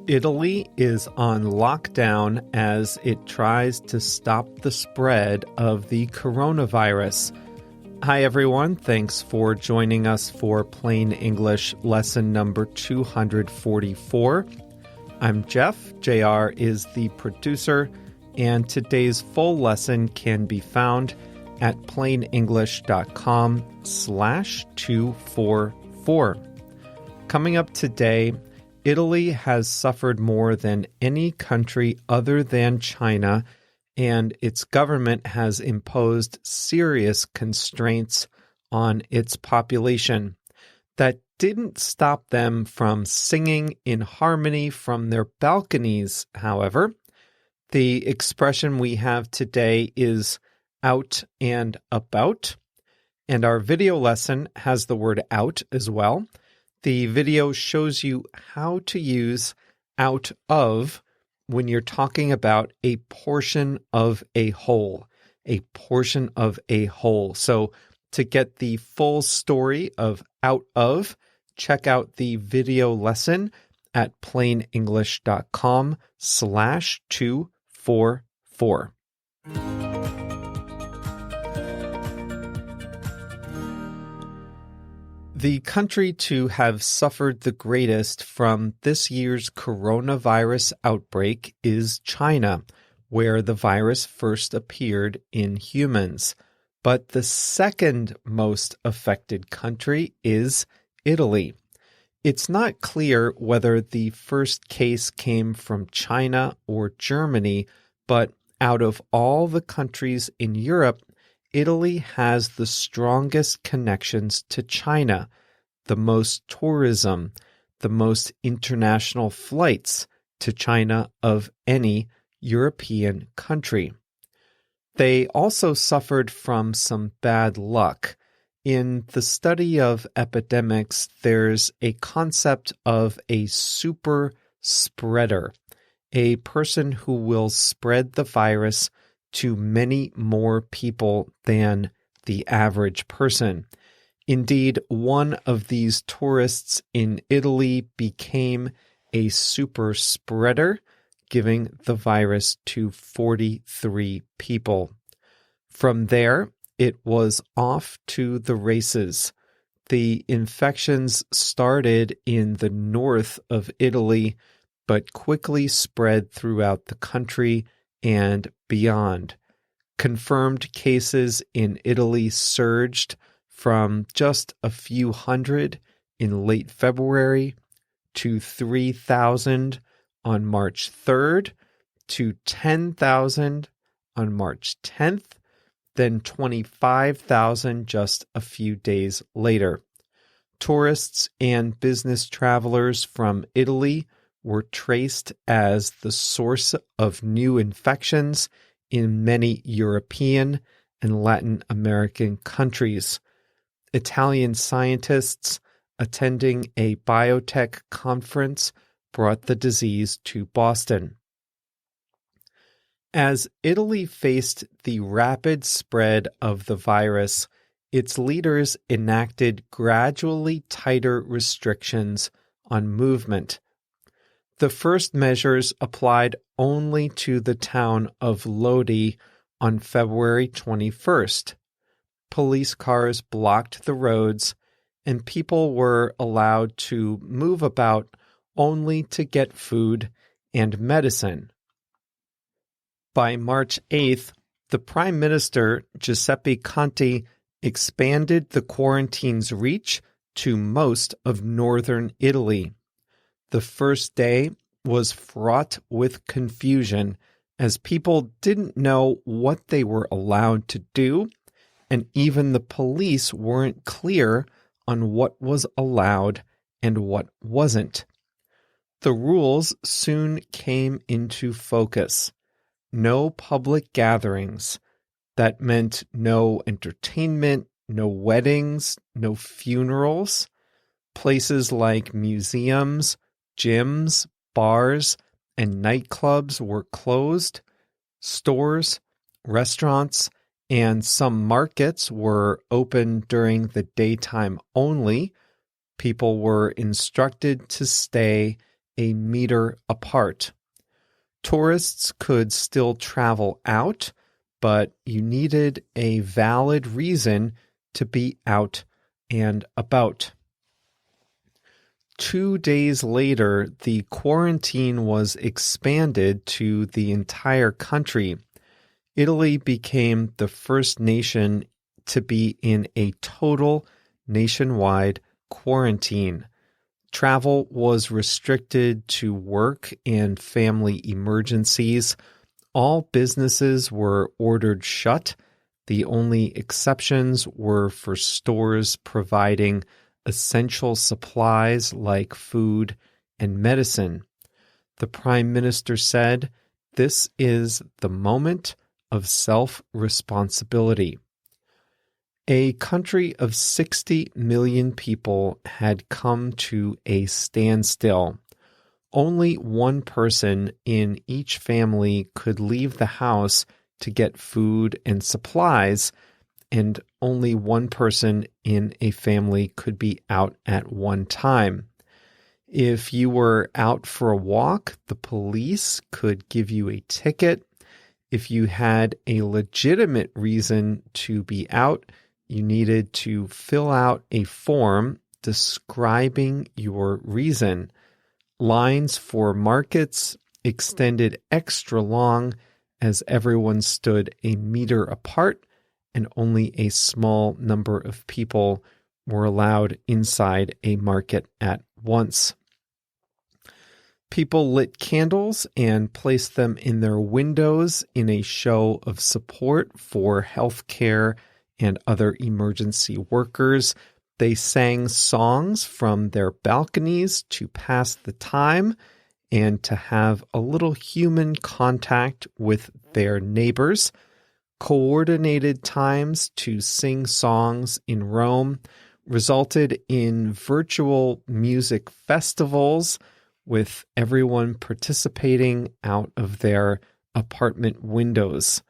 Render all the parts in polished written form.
Italy is on lockdown as it tries to stop the spread of the coronavirus. Hi, everyone. Thanks for joining us for Plain English lesson number 244. I'm Jeff. JR is the producer, and today's full lesson can be found at plainenglish.com/244. Coming up today, Italy has suffered more than any country other than China, and its government has imposed serious constraints on its population. That didn't stop them from singing in harmony from their balconies, however. The expression we have today is out and about, and our video lesson has the word out as well. The video shows you how to use out of when you're talking about a portion of a whole, a portion of a whole. So to get the full story of out of, check out the video lesson at plainenglish.com/244. The country to have suffered the greatest from this year's coronavirus outbreak is China, where the virus first appeared in humans. But the second most affected country is Italy. It's not clear whether the first case came from China or Germany, but out of all the countries in Europe, Italy has the strongest connections to China, the most tourism, the most international flights to China of any European country. They also suffered from some bad luck. In the study of epidemics, there's a concept of a super spreader, a person who will spread the virus to many more people than the average person. Indeed, one of these tourists in Italy became a super spreader, giving the virus to 43 people. From there, it was off to the races. The infections started in the north of Italy, but quickly spread throughout the country and beyond. Confirmed cases in Italy surged from just a few hundred in late February to 3,000 on March 3rd, to 10,000 on March 10th, then 25,000 just a few days later. Tourists and business travelers from Italy were traced as the source of new infections in many European and Latin American countries. Italian scientists attending a biotech conference brought the disease to Boston. As Italy faced the rapid spread of the virus, its leaders enacted gradually tighter restrictions on movement. The first measures applied only to the town of Lodi on February 21st. Police cars blocked the roads, and people were allowed to move about only to get food and medicine. By March 8th, the Prime Minister, Giuseppe Conte, expanded the quarantine's reach to most of northern Italy. The first day was fraught with confusion as people didn't know what they were allowed to do, and even the police weren't clear on what was allowed and what wasn't. The rules soon came into focus. No public gatherings. That meant no entertainment, no weddings, no funerals. Places like museums, gyms, bars, and nightclubs were closed. Stores, restaurants, and some markets were open during the daytime only. People were instructed to stay a meter apart. Tourists could still travel out, but you needed a valid reason to be out and about. 2 days later, the quarantine was expanded to the entire country. Italy became the first nation to be in a total nationwide quarantine. Travel was restricted to work and family emergencies. All businesses were ordered shut. The only exceptions were for stores providing essential supplies like food and medicine. The Prime Minister said, "This is the moment of self-responsibility." A country of 60 million people had come to a standstill. Only one person in each family could leave the house to get food and supplies, and only one person in a family could be out at one time. If you were out for a walk, the police could give you a ticket. If you had a legitimate reason to be out, you needed to fill out a form describing your reason. Lines for markets extended extra long as everyone stood a meter apart, and only a small number of people were allowed inside a market at once. People lit candles and placed them in their windows in a show of support for healthcare and other emergency workers. They sang songs from their balconies to pass the time and to have a little human contact with their neighbors. Coordinated times to sing songs in Rome resulted in virtual music festivals with everyone participating out of their apartment windows.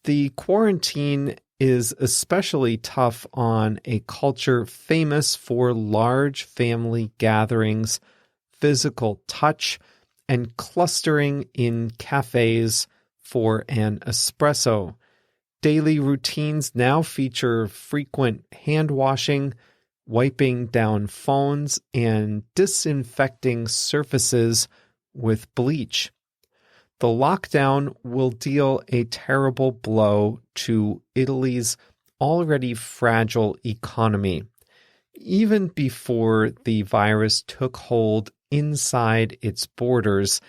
The quarantine is especially tough on a culture famous for large family gatherings, physical touch, and clustering in cafes for an espresso. Daily routines now feature frequent hand washing, wiping down phones, and disinfecting surfaces with bleach. The lockdown will deal a terrible blow to Italy's already fragile economy. Even before the virus took hold inside its borders,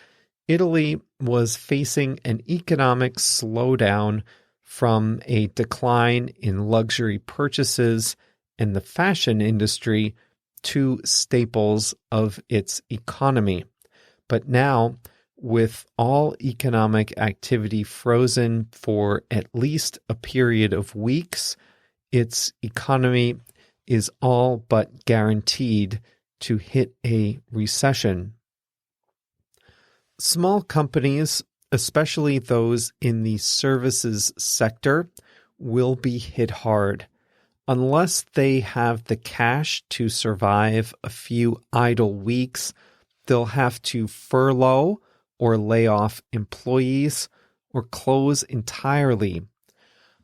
Italy was facing an economic slowdown from a decline in luxury purchases and the fashion industry to staples of its economy. But now, with all economic activity frozen for at least a period of weeks, its economy is all but guaranteed to hit a recession. Small companies, especially those in the services sector, will be hit hard. Unless they have the cash to survive a few idle weeks, they'll have to furlough or lay off employees or close entirely.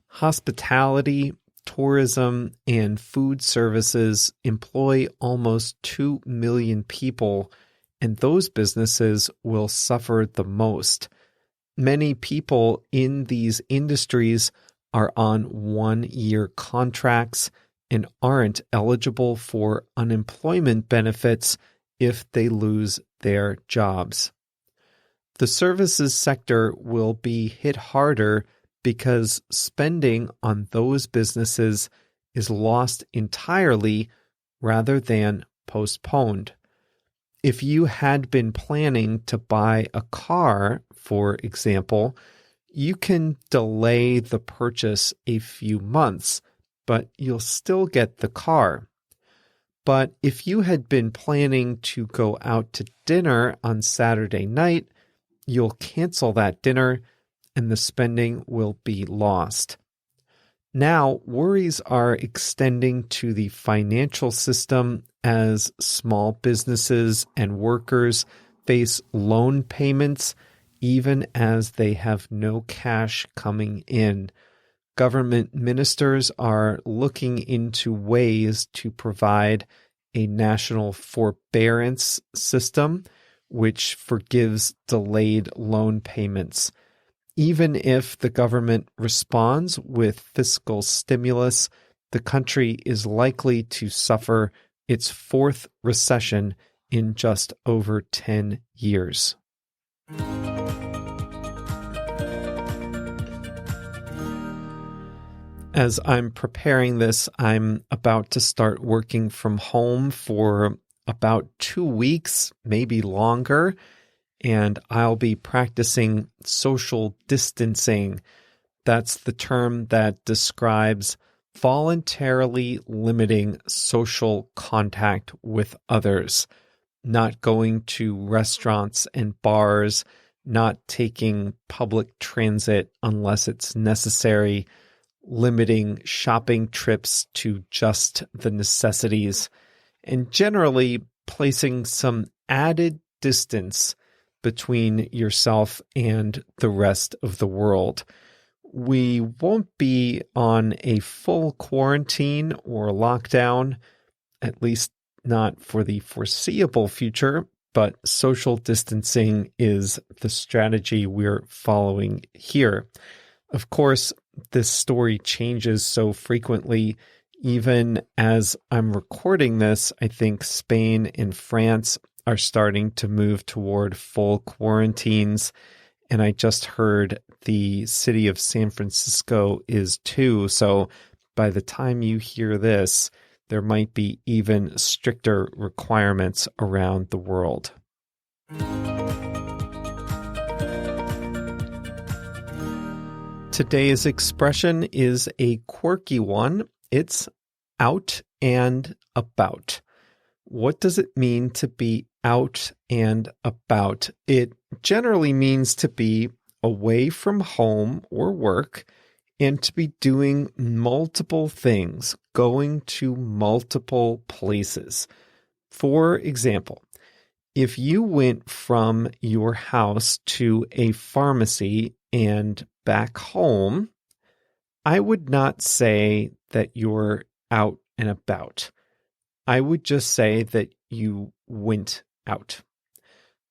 Hospitality, tourism, and food services employ almost 2 million people, and those businesses will suffer the most. Many people in these industries are on 1-year contracts and aren't eligible for unemployment benefits if they lose their jobs. The services sector will be hit harder because spending on those businesses is lost entirely rather than postponed. If you had been planning to buy a car, for example, you can delay the purchase a few months, but you'll still get the car. But if you had been planning to go out to dinner on Saturday night, you'll cancel that dinner and the spending will be lost. Now, worries are extending to the financial system as small businesses and workers face loan payments even as they have no cash coming in. Government ministers are looking into ways to provide a national forbearance system which forgives delayed loan payments. Even if the government responds with fiscal stimulus, the country is likely to suffer its fourth recession in just over 10 years. As I'm preparing this, I'm about to start working from home for about 2 weeks, maybe longer, and I'll be practicing social distancing. That's the term that describes voluntarily limiting social contact with others, not going to restaurants and bars, not taking public transit unless it's necessary, limiting shopping trips to just the necessities, and generally placing some added distance between yourself and the rest of the world. We won't be on a full quarantine or lockdown, at least not for the foreseeable future, but social distancing is the strategy we're following here. Of course, this story changes so frequently. Even as I'm recording this, I think Spain and France are starting to move toward full quarantines. And I just heard the city of San Francisco is too. So by the time you hear this, there might be even stricter requirements around the world. Today's expression is a quirky one. It's out and about. What does it mean to be out and about? It generally means to be away from home or work and to be doing multiple things, going to multiple places. For example, if you went from your house to a pharmacy and back home, I would not say that you're out and about. I would just say that you went out.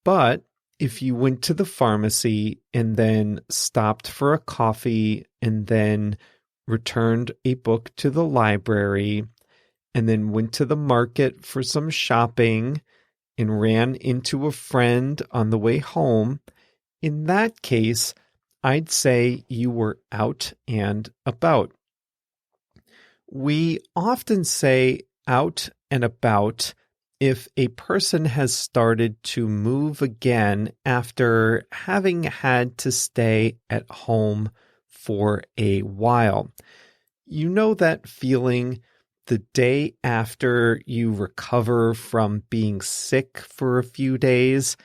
But if you went to the pharmacy and then stopped for a coffee and then returned a book to the library and then went to the market for some shopping and ran into a friend on the way home, in that case, I'd say you were out and about. We often say out and about if a person has started to move again after having had to stay at home for a while. You know that feeling the day after you recover from being sick for a few days?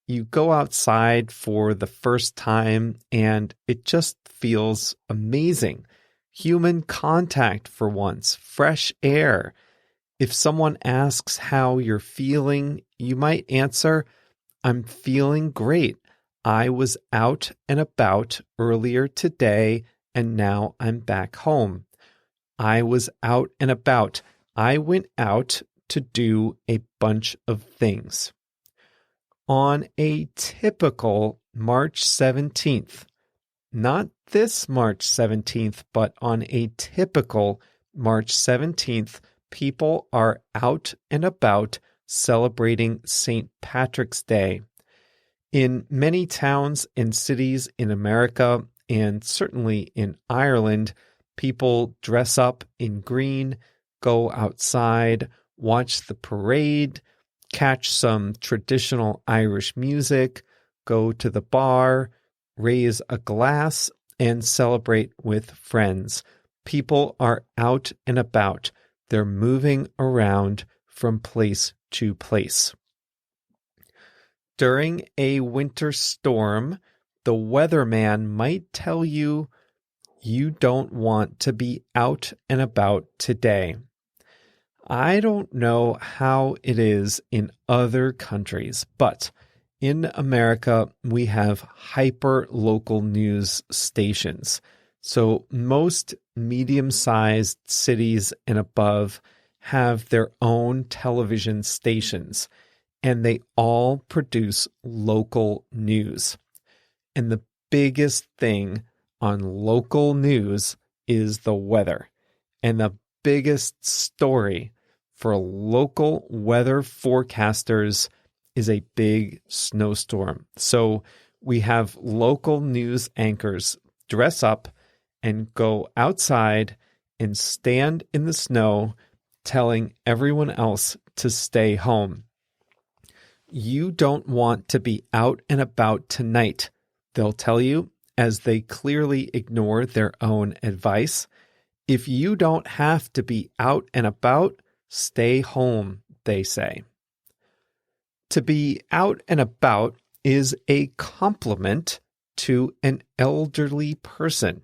You go outside for the first time and it just feels amazing. Human contact for once, fresh air. If someone asks how you're feeling, you might answer, I'm feeling great. I was out and about earlier today and now I'm back home. I was out and about. I went out to do a bunch of things. On a typical March 17th, not this March 17th, but on a typical March 17th, people are out and about celebrating St. Patrick's Day. In many towns and cities in America, and certainly in Ireland, people dress up in green, go outside, watch the parade, catch some traditional Irish music, go to the bar, raise a glass, and celebrate with friends. People are out and about. They're moving around from place to place. During a winter storm, the weatherman might tell you, you don't want to be out and about today. I don't know how it is in other countries, but In America, we have hyper-local news stations. So most medium-sized cities and above have their own television stations, and they all produce local news. And the biggest thing on local news is the weather. And the biggest story for local weather forecasters is a big snowstorm. So we have local news anchors dress up and go outside and stand in the snow telling everyone else to stay home. You don't want to be out and about tonight, they'll tell you, as they clearly ignore their own advice. If you don't have to be out and about, stay home, they say. To be out and about is a compliment to an elderly person.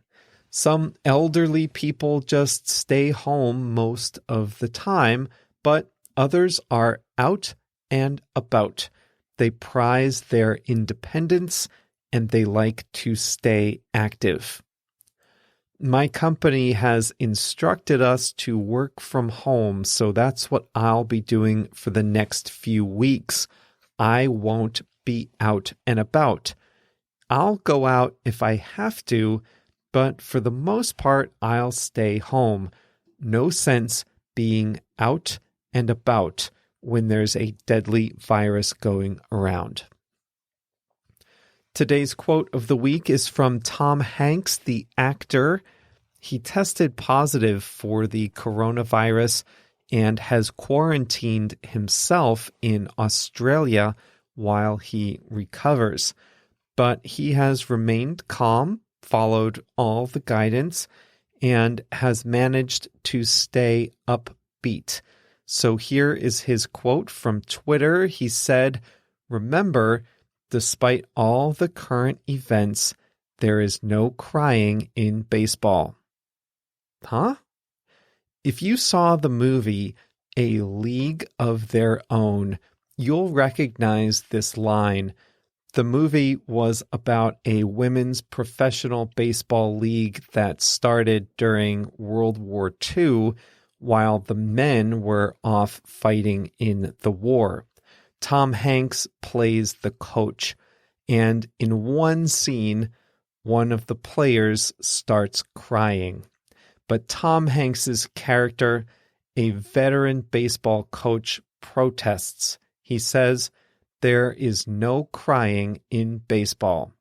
Some elderly people just stay home most of the time, but others are out and about. They prize their independence and they like to stay active. My company has instructed us to work from home, so that's what I'll be doing for the next few weeks. I won't be out and about. I'll go out if I have to, but for the most part, I'll stay home. No sense being out and about when there's a deadly virus going around. Today's quote of the week is from Tom Hanks, the actor. He tested positive for the coronavirus and has quarantined himself in Australia while he recovers. But he has remained calm, followed all the guidance, and has managed to stay upbeat. So here is his quote from Twitter. He said, "Remember, despite all the current events, there is no crying in baseball." Huh? If you saw the movie A League of Their Own, you'll recognize this line. The movie was about a women's professional baseball league that started during World War II while the men were off fighting in the war. Tom Hanks plays the coach, and in one scene, one of the players starts crying. But Tom Hanks's character, a veteran baseball coach, protests. He says, "There is no crying in baseball."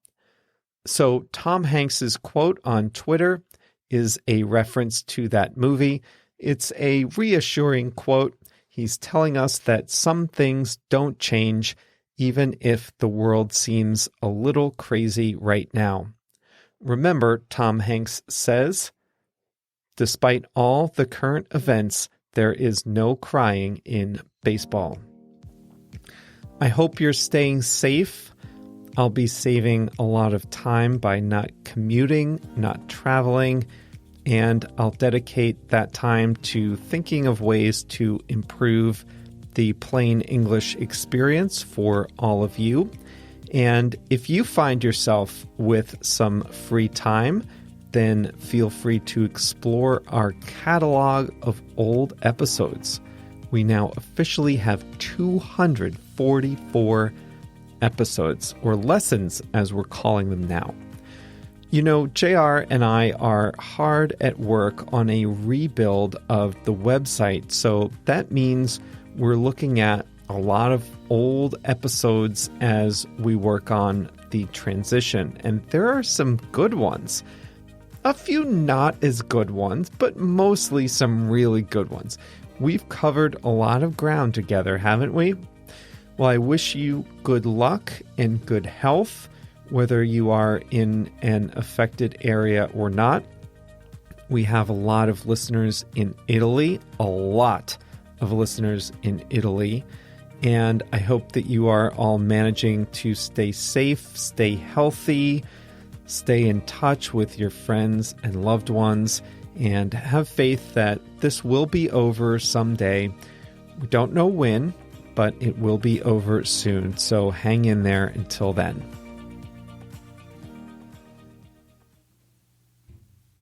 So Tom Hanks's quote on Twitter is a reference to that movie. It's a reassuring quote. He's telling us that some things don't change, even if the world seems a little crazy right now. Remember, Tom Hanks says, despite all the current events, there is no crying in baseball. I hope you're staying safe. I'll be saving a lot of time by not commuting, not traveling, and I'll dedicate that time to thinking of ways to improve the plain English experience for all of you. And if you find yourself with some free time, then feel free to explore our catalog of old episodes. We now officially have 244 episodes, or lessons as we're calling them now. You know, JR and I are hard at work on a rebuild of the website, so that means we're looking at a lot of old episodes as we work on the transition, and there are some good ones. A few not as good ones, but mostly some really good ones. We've covered a lot of ground together, haven't we? Well, I wish you good luck and good health, whether you are in an affected area or not. We have a lot of listeners in Italy, and I hope that you are all managing to stay safe, stay healthy, stay in touch with your friends and loved ones, and have faith that this will be over someday. We don't know when, but it will be over soon, so hang in there until then.